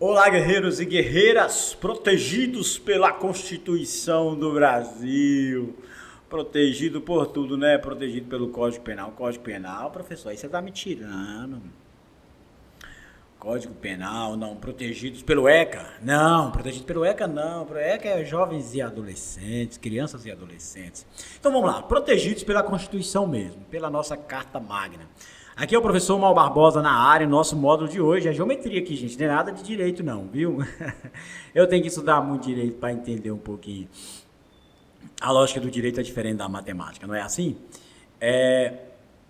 Olá, guerreiros e guerreiras, protegidos pela Constituição do Brasil, protegido por tudo, né? Protegido pelo Código Penal. Código Penal, professor, aí você tá me tirando. Código Penal, não. Protegidos pelo ECA? Não, protegido pelo ECA não. O ECA é jovens e adolescentes, crianças e adolescentes. Então vamos lá, protegidos pela Constituição mesmo, pela nossa Carta Magna. Aqui é o professor Mal Barbosa na área, nosso módulo de hoje é geometria aqui, gente, não é nada de direito não, viu? Eu tenho que estudar muito direito para entender um pouquinho. A lógica do direito é diferente da matemática, não é assim?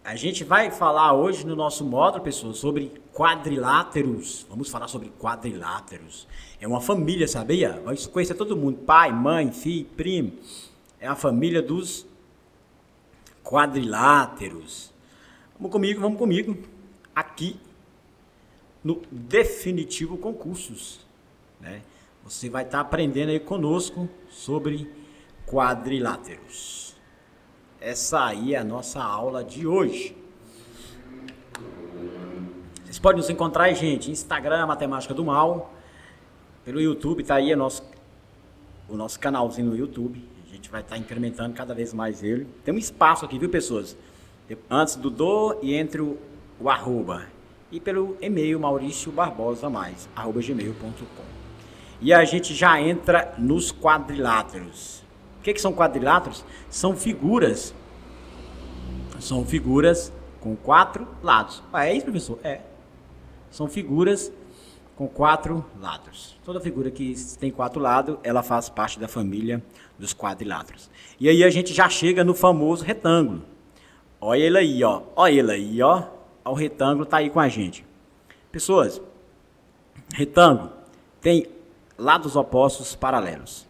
A gente vai falar hoje no nosso módulo, pessoal, sobre quadriláteros. Vamos falar sobre quadriláteros. É uma família, sabia? Vai conhecer todo mundo, pai, mãe, filho, primo. É a família dos quadriláteros. Vamos comigo, aqui no Definitivo Concursos, né? Você vai estar aprendendo aí conosco sobre quadriláteros. Essa aí é a nossa aula de hoje. Vocês podem nos encontrar aí, gente, Instagram, Matemática do Mal, pelo YouTube, tá aí o nosso canalzinho no YouTube. A gente vai estar incrementando cada vez mais ele. Tem um espaço aqui, viu, pessoas? Antes do e entre o arroba. E pelo e-mail mauriciobarbosa+, @gmail.com. E a gente já entra nos quadriláteros. O que são quadriláteros? São figuras. São figuras com 4 lados. É isso, professor? É. São figuras com 4 lados. Toda figura que tem 4 lados, ela faz parte da família dos quadriláteros. E aí a gente já chega no famoso retângulo. Olha ele aí, ó. Olha ele aí, ó. O retângulo tá aí com a gente. Pessoas, retângulo tem lados opostos paralelos.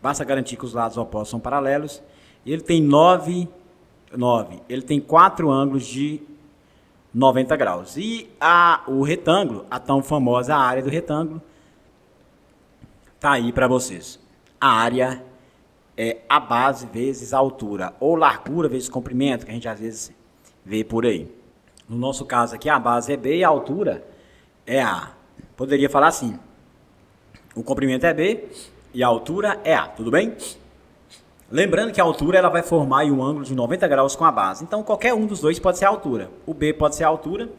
Basta garantir que os lados opostos são paralelos. Ele tem 9. Ele tem 4 ângulos de 90 graus. E o retângulo, a tão famosa área do retângulo, tá aí para vocês. A área é a base vezes a altura, ou largura vezes comprimento, que a gente às vezes vê por aí. No nosso caso aqui, a base é B e a altura é A. Poderia falar assim: o comprimento é B e a altura é A, tudo bem? Lembrando que a altura ela vai formar um ângulo de 90 graus com a base. Então, qualquer um dos dois pode ser a altura. O B pode ser a altura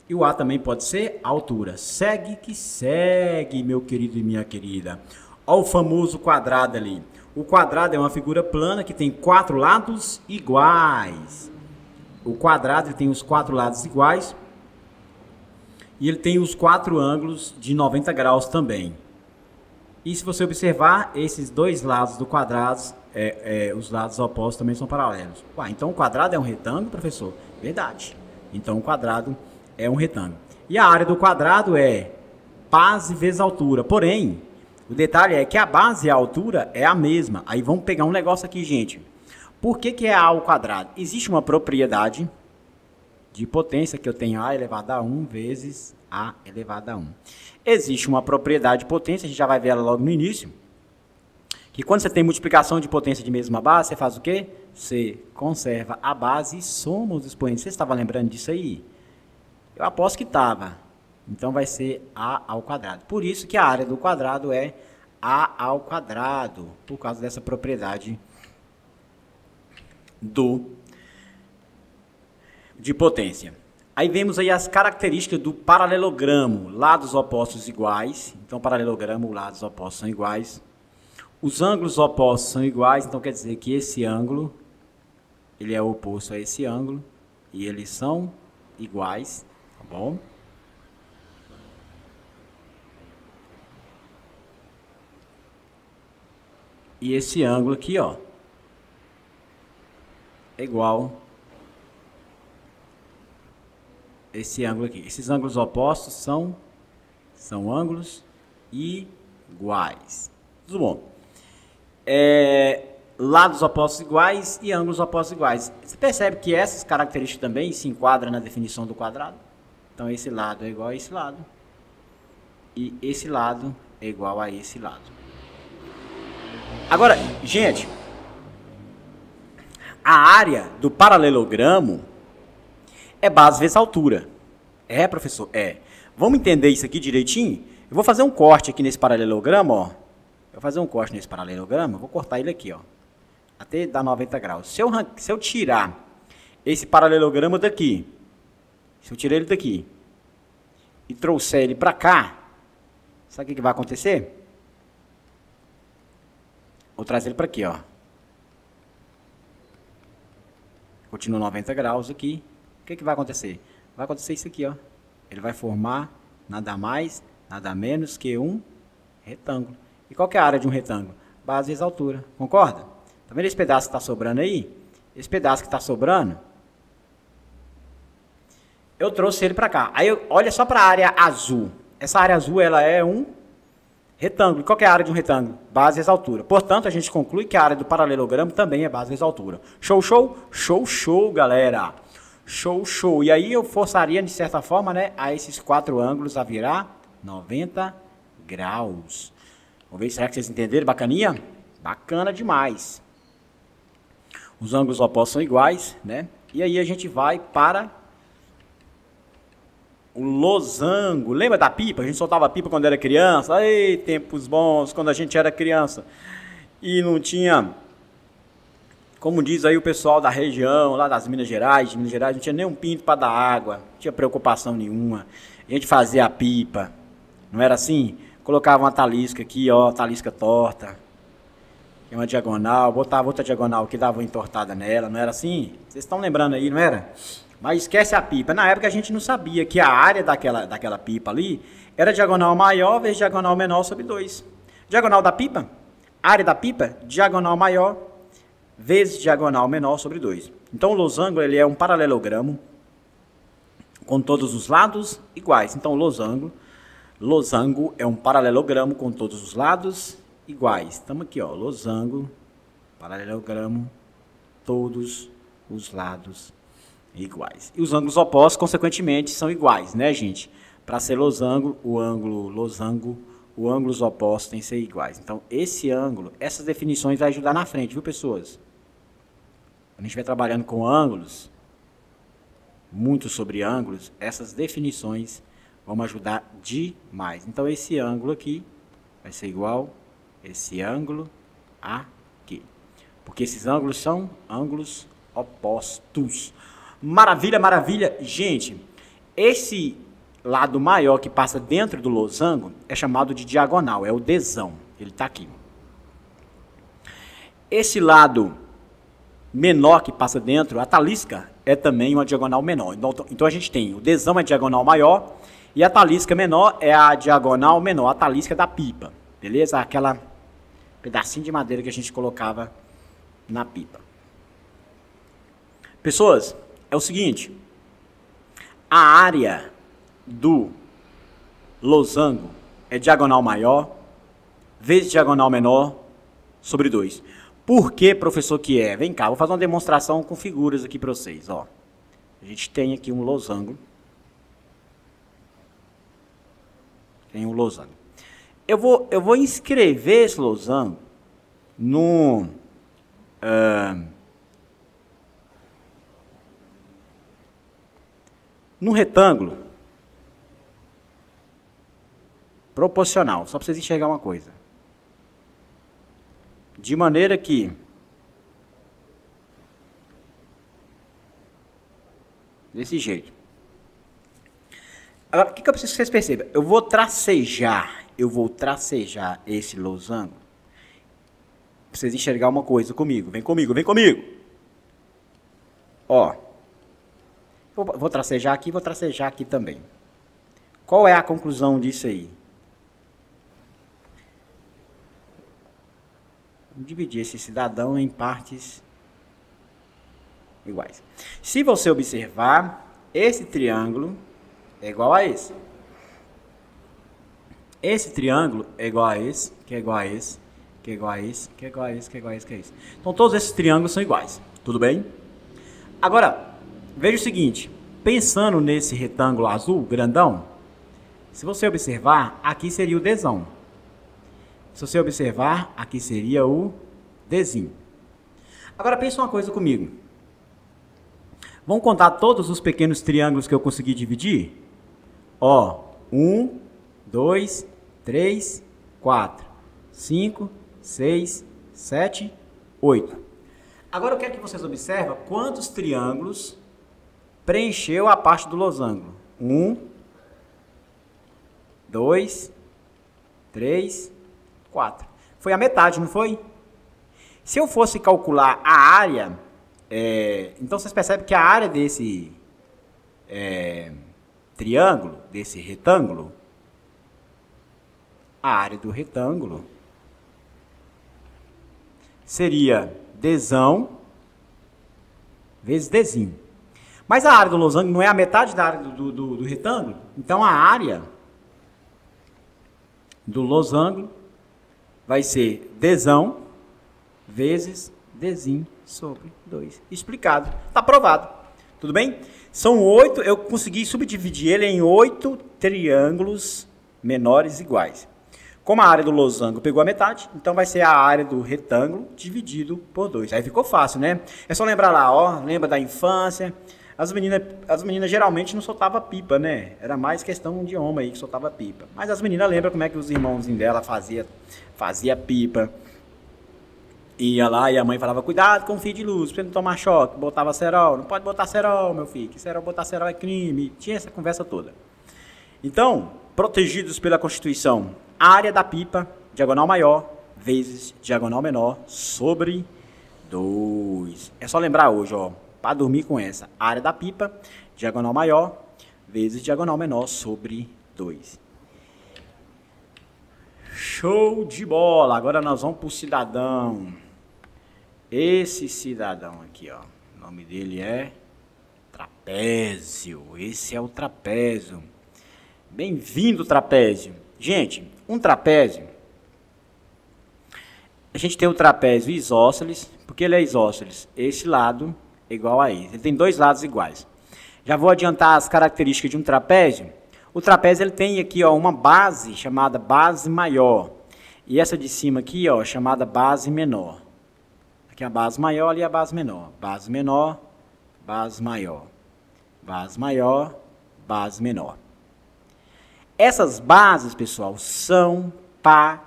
e o A também pode ser a altura. Segue que segue, meu querido e minha querida. Olha o famoso quadrado ali. O quadrado é uma figura plana que tem 4 lados iguais. O quadrado tem os 4 lados iguais. E ele tem os 4 ângulos de 90 graus também. E se você observar, esses dois lados do quadrado, os lados opostos também são paralelos. Ué, então o quadrado é um retângulo, professor? Verdade. Então o quadrado é um retângulo. E a área do quadrado é base vezes altura. Porém, o detalhe é que a base e a altura é a mesma. Aí vamos pegar um negócio aqui, gente. Por que é A ao quadrado? Existe uma propriedade de potência que eu tenho A elevado a 1 vezes A elevado a 1. Existe uma propriedade de potência, a gente já vai ver ela logo no início, que quando você tem multiplicação de potência de mesma base, você faz o quê? Você conserva a base e soma os expoentes. Você estava lembrando disso aí? Eu aposto que estava. Então vai ser A ao quadrado. Por isso que a área do quadrado é A ao quadrado, por causa dessa propriedade de potência. Aí vemos aí as características do paralelogramo, lados opostos iguais. Então, paralelogramo, lados opostos são iguais. Os ângulos opostos são iguais, então quer dizer que esse ângulo, ele é oposto a esse ângulo, e eles são iguais, tá bom? E esse ângulo aqui, ó, é igual esse ângulo aqui. Esses ângulos opostos são ângulos iguais. Tudo bom? Lados opostos iguais e ângulos opostos iguais. Você percebe que essas características também se enquadram na definição do quadrado? Então, esse lado é igual a esse lado. E esse lado é igual a esse lado. Agora, gente, a área do paralelogramo é base vezes altura. É, professor, é. Vamos entender isso aqui direitinho? Eu vou fazer um corte aqui nesse paralelograma, ó. Eu vou fazer um corte nesse paralelograma, vou cortar ele aqui, ó. Até dar 90 graus. Se eu tirar esse paralelograma daqui, se eu tirar ele daqui e trouxer ele para cá, sabe o que vai acontecer? Vou trazer ele para aqui, ó. Continua 90 graus aqui. O que vai acontecer? Vai acontecer isso aqui, ó. Ele vai formar nada mais, nada menos que um retângulo. E qual que é a área de um retângulo? Base vezes altura. Concorda? Tá vendo esse pedaço que está sobrando aí? Esse pedaço que está sobrando, eu trouxe ele para cá. Aí, olha só para a área azul. Essa área azul, ela é um retângulo. E qual que é a área de um retângulo? Base vezes altura. Portanto, a gente conclui que a área do paralelogramo também é base vezes altura. Show, show? Show, show, galera. Show, show. E aí eu forçaria, de certa forma, né, a esses 4 ângulos a virar 90 graus. Vamos ver, será que vocês entenderam? Bacaninha? Bacana demais. Os ângulos opostos são iguais, né? E aí a gente vai para o losango. Lembra da pipa? A gente soltava pipa quando era criança. Ei, tempos bons, quando a gente era criança. E não tinha, como diz aí o pessoal da região, lá das Minas Gerais, não tinha nem um pinto para dar água, não tinha preocupação nenhuma. A gente fazia a pipa, não era assim? Colocava uma talisca aqui, ó, talisca torta, uma diagonal, botava outra diagonal que dava uma entortada nela, não era assim? Vocês estão lembrando aí, não era? Mas esquece a pipa. Na época a gente não sabia que a área daquela pipa ali era diagonal maior vezes diagonal menor sobre 2. Diagonal da pipa, área da pipa, diagonal maior vezes diagonal menor sobre 2. Então o losango ele é um paralelogramo com todos os lados iguais. Então losango é um paralelogramo com todos os lados iguais. Estamos aqui, ó, losango, paralelogramo, todos os lados iguais. E os ângulos opostos, consequentemente, são iguais, né, gente? Para ser losango, os ângulos opostos têm que ser iguais. Então, esse ângulo, essas definições vai ajudar na frente, viu, pessoas? Quando a gente estiver trabalhando com ângulos, muito sobre ângulos, essas definições vão ajudar demais. Então, esse ângulo aqui vai ser igual a esse ângulo aqui. Porque esses ângulos são ângulos opostos. Maravilha, maravilha. Gente, esse lado maior que passa dentro do losango é chamado de diagonal, é o desão. Ele está aqui. Esse lado menor que passa dentro, a talisca, é também uma diagonal menor. Então a gente tem o desão é diagonal maior e a talisca menor é a diagonal menor, a talisca da pipa. Beleza? Aquela pedacinho de madeira que a gente colocava na pipa. Pessoas, é o seguinte, a área do losango é diagonal maior vezes diagonal menor sobre 2. Por que, professor, que é? Vem cá, vou fazer uma demonstração com figuras aqui para vocês. Ó. A gente tem aqui um losango. Tem um losango. Eu vou inscrever esse losango no retângulo proporcional, só para vocês enxergar uma coisa. De maneira que desse jeito. Agora, o que eu preciso que vocês percebam? Eu vou tracejar esse losango para vocês enxergar uma coisa comigo. Vem comigo, vem comigo. Ó. Vou tracejar aqui também. Qual é a conclusão disso aí? Vamos dividir esse cidadão em partes iguais. Se você observar, esse triângulo é igual a esse. Esse triângulo é igual a esse, que é igual a esse, que é igual a esse, que é igual a esse, que é igual a esse, que é esse. Então todos esses triângulos são iguais. Tudo bem? Agora, veja o seguinte, pensando nesse retângulo azul, grandão, se você observar, aqui seria o desão. Se você observar, aqui seria o desinho. Agora, pensa uma coisa comigo. Vamos contar todos os pequenos triângulos que eu consegui dividir? Ó, 1, 2, 3, 4, 5, 6, 7, 8. Agora eu quero que vocês observem quantos triângulos preencheu a parte do losango. 1, 2, 3, 4. Foi a metade, não foi? Se eu fosse calcular a área, então vocês percebem que a área desse triângulo, desse retângulo, a área do retângulo seria Dzão vezes Dzinho. Mas a área do losango não é a metade da área do retângulo? Então a área do losango vai ser Dzão vezes Dzinho sobre 2. Explicado. Está provado. Tudo bem? São 8, eu consegui subdividir ele em 8 triângulos menores iguais. Como a área do losango pegou a metade, então vai ser a área do retângulo dividido por 2. Aí ficou fácil, né? É só lembrar lá, ó, lembra da infância. As meninas geralmente não soltavam pipa, né? Era mais questão de homem aí que soltava pipa. Mas as meninas lembram como é que os irmãozinhos dela fazia pipa. Ia lá e a mãe falava, cuidado com o fio de luz, pra você não tomar choque. Botava cerol, não pode botar cerol, meu filho, que botar cerol é crime. Tinha essa conversa toda. Então, protegidos pela Constituição, área da pipa, diagonal maior, vezes diagonal menor, sobre 2. É só lembrar hoje, ó, para dormir com essa. Área da pipa, diagonal maior, vezes diagonal menor, sobre 2. Show de bola! Agora nós vamos para o cidadão. Esse cidadão aqui, ó, o nome dele é Trapézio. Esse é o trapézio. Bem-vindo, trapézio. Gente, um trapézio, a gente tem o trapézio isósceles. Porque ele é isósceles? Esse lado é igual a esse. Ele tem dois lados iguais. Já vou adiantar as características de um trapézio. O trapézio ele tem aqui, ó, uma base chamada base maior. E essa de cima aqui, ó, chamada base menor. Aqui a base maior, ali a base menor. Base menor, base maior. Base maior, base menor. Essas bases, pessoal, são paralelas.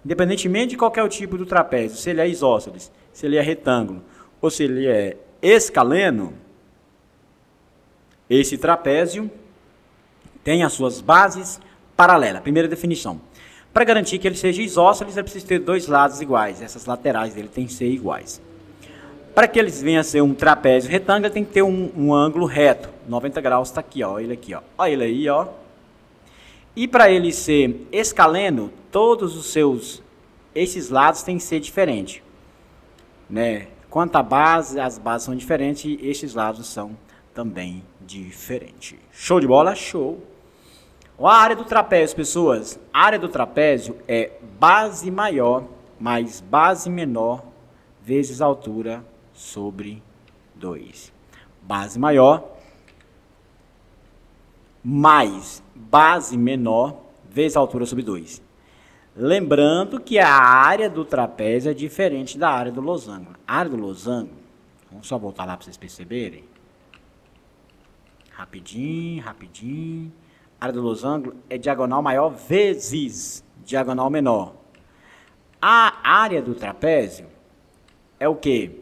Independentemente de qual é o tipo do trapézio, se ele é isósceles, se ele é retângulo ou se ele é escaleno, esse trapézio tem as suas bases paralelas. Primeira definição. Para garantir que ele seja isósceles, ele precisa ter dois lados iguais. Essas laterais dele têm que ser iguais. Para que eles venham a ser um trapézio retângulo, tem que ter um ângulo reto. 90 graus está aqui, ó. Ele aqui, ó. Olha ele aí, ó. E para ele ser escaleno, todos esses lados têm que ser diferentes. Né? Quanto à base, as bases são diferentes e esses lados são também diferentes. Show de bola? Show! A área do trapézio, pessoas. A área do trapézio é base maior mais base menor vezes altura sobre 2. Base maior mais base menor vezes altura sobre 2. Lembrando que a área do trapézio é diferente da área do losango. A área do losango, vamos só voltar lá para vocês perceberem. Rapidinho, rapidinho. A área do losango é diagonal maior vezes diagonal menor. A área do trapézio é o quê?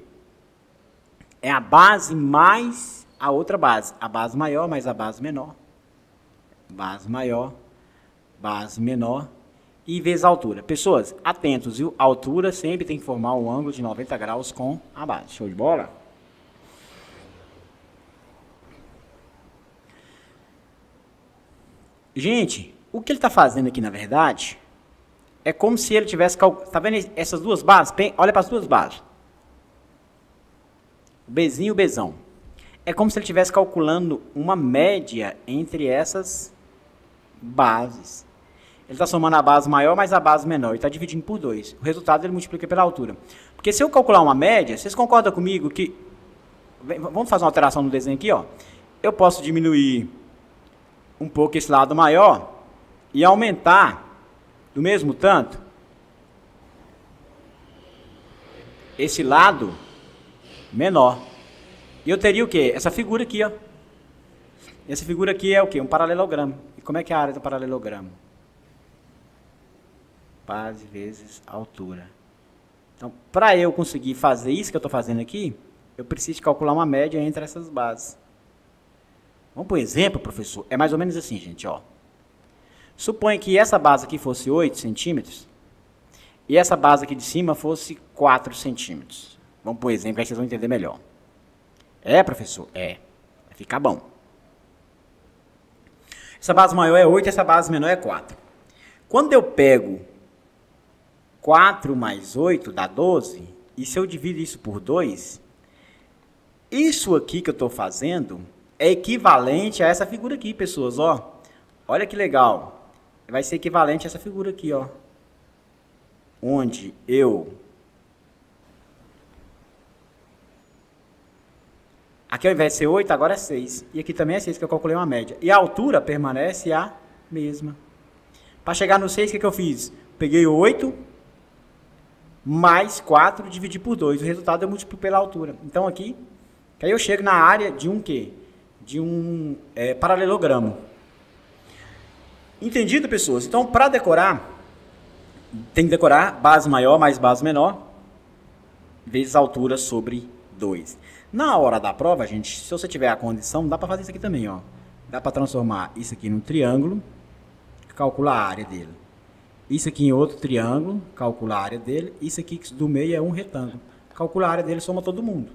É a base mais a outra base. A base maior mais a base menor. Base maior, base menor e vezes a altura. Pessoas, atentos, viu? A altura sempre tem que formar um ângulo de 90 graus com a base. Show de bola? Gente, o que ele está fazendo aqui, na verdade, é como se ele tivesse... Tá vendo essas duas bases? Olha para as duas bases. O Bzinho e o Bzão. É como se ele estivesse calculando uma média entre essas bases. Ele está somando a base maior mais a base menor e está dividindo por 2. O resultado ele multiplica pela altura. Porque se eu calcular uma média, vocês concordam comigo que... Vamos fazer uma alteração no desenho aqui, ó. Eu posso diminuir um pouco esse lado maior e aumentar do mesmo tanto esse lado menor. E eu teria o quê? Essa figura aqui, ó. Essa figura aqui é o quê? Um paralelogramo. E como é que é a área do paralelogramo? Base vezes altura. Então, para eu conseguir fazer isso que eu estou fazendo aqui, eu preciso calcular uma média entre essas bases. Vamos por exemplo, professor? É mais ou menos assim, gente, ó. Suponha que essa base aqui fosse 8 centímetros e essa base aqui de cima fosse 4 centímetros. Vamos por exemplo, aí vocês vão entender melhor. É, professor? É. Vai ficar bom. Essa base maior é 8, essa base menor é 4. Quando eu pego 4 mais 8 dá 12, e se eu divido isso por 2, isso aqui que eu estou fazendo é equivalente a essa figura aqui, pessoas, ó. Olha que legal. Vai ser equivalente a essa figura aqui, ó. Onde eu... Aqui ao invés de ser 8, agora é 6. E aqui também é 6, que eu calculei uma média. E a altura permanece a mesma. Para chegar no 6, o que eu fiz? Peguei 8 mais 4, dividi por 2. O resultado eu multiplico pela altura. Então aqui, aí eu chego na área de um quê? De um paralelogramo. Entendido, pessoas? Então, para decorar, tem que decorar base maior mais base menor, vezes altura sobre 2. Na hora da prova, gente, se você tiver a condição, dá para fazer isso aqui também, ó. Dá para transformar isso aqui num triângulo, calcular a área dele. Isso aqui em outro triângulo, calcular a área dele. Isso aqui do meio é um retângulo. Calcular a área dele, soma todo mundo.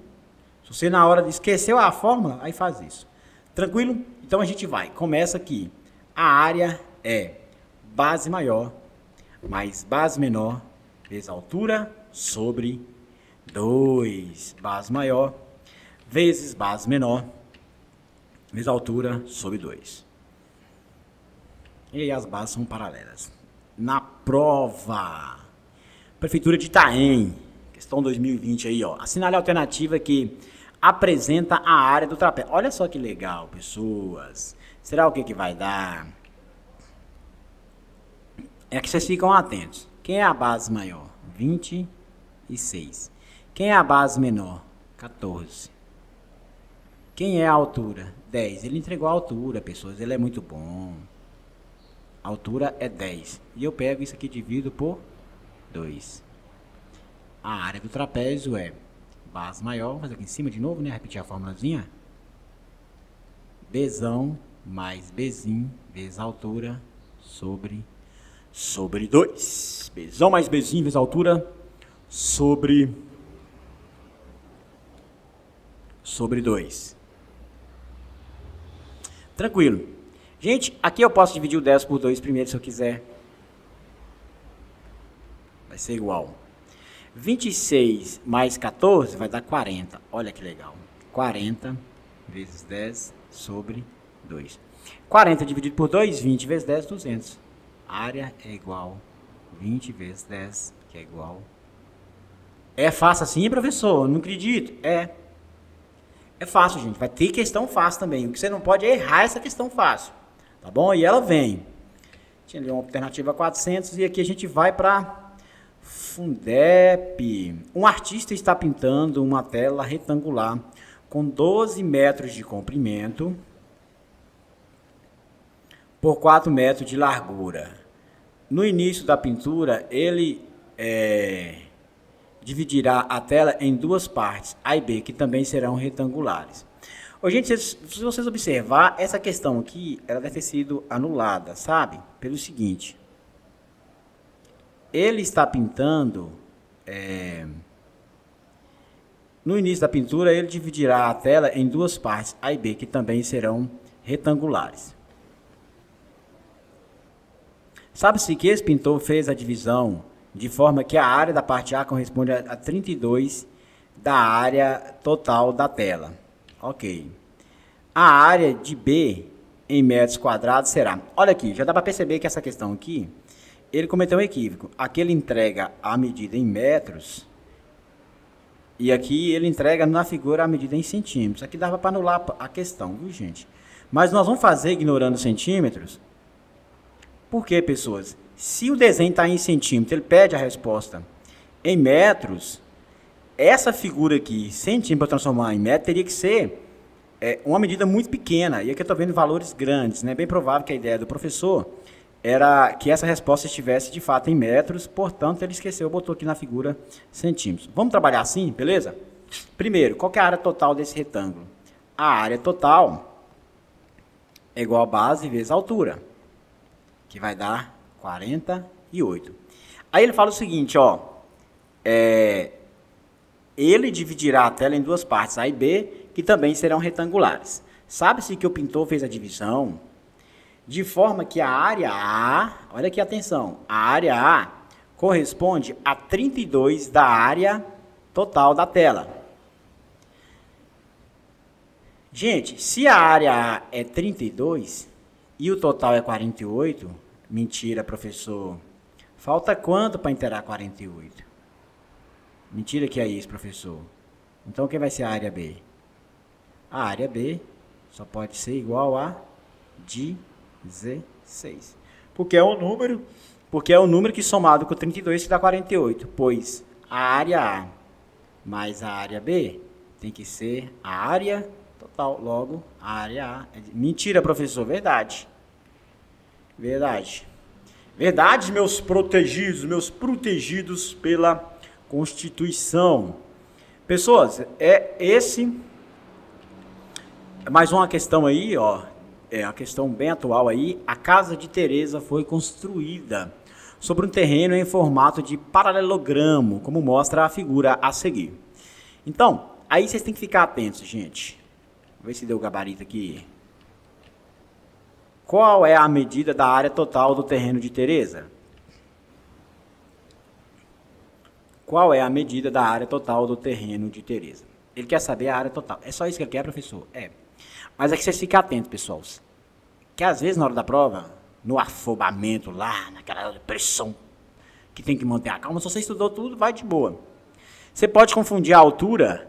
Se você na hora de esqueceu a fórmula, aí faz isso. Tranquilo? Então a gente vai. Começa aqui. A área é base maior mais base menor vezes altura sobre 2. Base maior vezes base menor vezes altura sobre 2. E aí as bases são paralelas. Na prova, Prefeitura de Itaém, questão 2020 aí, ó. Assinale a alternativa que apresenta a área do trapézio. Olha só que legal, pessoas. Será o que que vai dar? É que vocês ficam atentos. Quem é a base maior? 26. Quem é a base menor? 14. Quem é a altura? 10. Ele entregou a altura, pessoas. Ele é muito bom. A altura é 10. E eu pego isso aqui e divido por 2. A área do trapézio é base maior. Vou fazer aqui em cima de novo, né? Repetir a formulazinha. Bzão mais Bzim vezes altura sobre 2. Bzão mais Bzim vezes altura sobre 2. Tranquilo. Gente, aqui eu posso dividir o 10 por 2 primeiro se eu quiser. Vai ser igual. 26 mais 14 vai dar 40. Olha que legal. 40 vezes 10 sobre 2. 40 dividido por 2, 20 vezes 10, 200. Área é igual 20 vezes 10, que é igual... É fácil assim, professor? Não acredito. É fácil, gente. Vai ter questão fácil também. O que você não pode é errar essa questão fácil. Tá bom? E ela vem. Tinha ali uma alternativa 400 e aqui a gente vai para Fundep. Um artista está pintando uma tela retangular com 12 metros de comprimento por 4 metros de largura. No início da pintura, ele dividirá a tela em duas partes, A e B, que também serão retangulares. Ô, gente, se vocês observar, essa questão aqui, ela deve ter sido anulada, sabe? Pelo seguinte, ele está pintando, no início da pintura, ele dividirá a tela em duas partes, A e B, que também serão retangulares. Sabe-se que esse pintor fez a divisão de forma que a área da parte A corresponde a 32 da área total da tela. Ok. A área de B em metros quadrados será... Olha aqui, já dá para perceber que essa questão aqui, ele cometeu um equívoco. Aqui ele entrega a medida em metros e aqui ele entrega na figura a medida em centímetros. Aqui dava para anular a questão, viu, gente? Mas nós vamos fazer ignorando centímetros. Por quê, pessoas? Se o desenho está em centímetros, ele pede a resposta em metros, essa figura aqui, centímetro para transformar em metro, teria que ser é uma medida muito pequena. E aqui eu estou vendo valores grandes, né? Bem provável que a ideia do professor era que essa resposta estivesse de fato em metros, portanto ele esqueceu, botou aqui na figura centímetros. Vamos trabalhar assim, beleza? Primeiro, qual que é a área total desse retângulo? A área total é igual a base vezes a altura, que vai dar 48. Aí ele fala o seguinte, ó, ele dividirá a tela em duas partes, A e B, que também serão retangulares. Sabe-se que o pintor fez a divisão de forma que a área A, olha aqui, atenção, a área A corresponde a 32 da área total da tela. Gente, se a área A é 32 e o total é 48, mentira, professor, falta quanto para inteirar 48? Mentira que é isso, professor. Então, quem vai ser a área B? A área B só pode ser igual a 16. Porque é um número que somado com 32 que dá 48. Pois a área A mais a área B tem que ser a área total. Logo, a área A. Mentira, professor. Verdade. Verdade. Verdade, meus protegidos pela Constituição. Pessoas, mais uma questão aí, ó. É a questão bem atual aí. A casa de Teresa foi construída sobre um terreno em formato de paralelogramo, como mostra a figura a seguir. Então, aí vocês têm que ficar atentos, gente. Vou ver se deu o gabarito aqui. Qual é a medida da área total do terreno de Teresa? Qual é a medida da área total do terreno de Teresa? Ele quer saber a área total. É só isso que ele quer, professor? É. Mas é que vocês fiquem atentos, pessoal. Que às vezes, na hora da prova, no afobamento lá, naquela pressão que tem que manter a calma, se você estudou tudo, vai de boa. Você pode confundir a altura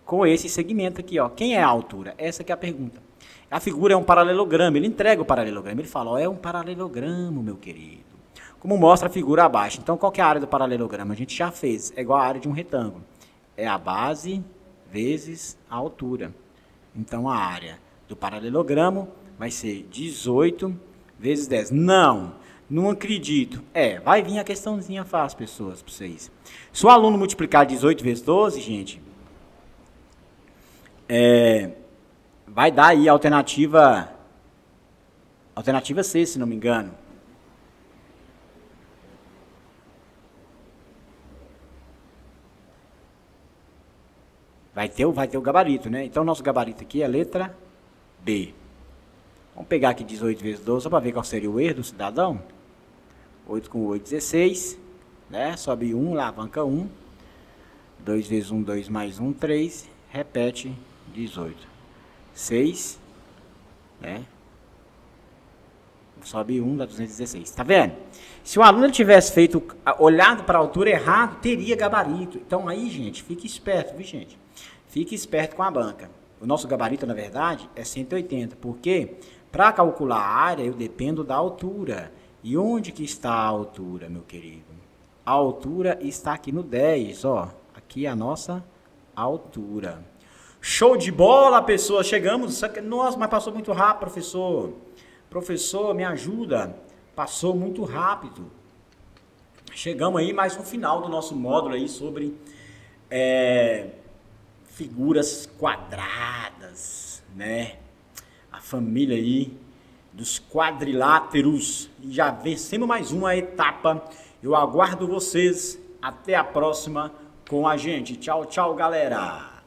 com esse segmento aqui, ó. Quem é a altura? Essa que é a pergunta. A figura é um paralelogramo. Ele entrega o paralelogramo. Ele fala, ó, é um paralelogramo, meu querido. Como mostra a figura abaixo. Então, qual que é a área do paralelogramo? A gente já fez. É igual a área de um retângulo. É a base vezes a altura. Então, a área do paralelogramo vai ser 18 vezes 10. Não acredito. Vai vir a questãozinha fácil, pessoas, para vocês. Se o aluno multiplicar 18 vezes 12, gente, vai dar aí a alternativa C, se não me engano. Vai ter o gabarito, né? Então, nosso gabarito aqui é a letra B. Vamos pegar aqui 18 vezes 12, só para ver qual seria o erro do cidadão. 8 com 8, 16. Né? Sobe 1, alavanca 1. 2 vezes 1, 2 mais 1, 3. Repete 18. 6. Né? Sobe 1, dá 216. Tá vendo? Se o aluno tivesse olhado para a altura errado, teria gabarito. Então, aí, gente, fique esperto, viu, gente? Fique esperto com a banca. O nosso gabarito, na verdade, é 180. Porque, para calcular a área, eu dependo da altura. E onde que está a altura, meu querido? A altura está aqui no 10, ó. Aqui é a nossa altura. Show de bola, pessoal! Chegamos. Nossa, mas passou muito rápido, professor. Professor, me ajuda. Passou muito rápido. Chegamos aí mais no final do nosso módulo aí sobre figuras quadradas, né? A família aí dos quadriláteros. E já vencemos mais uma etapa. Eu aguardo vocês. Até a próxima com a gente. Tchau, tchau, galera.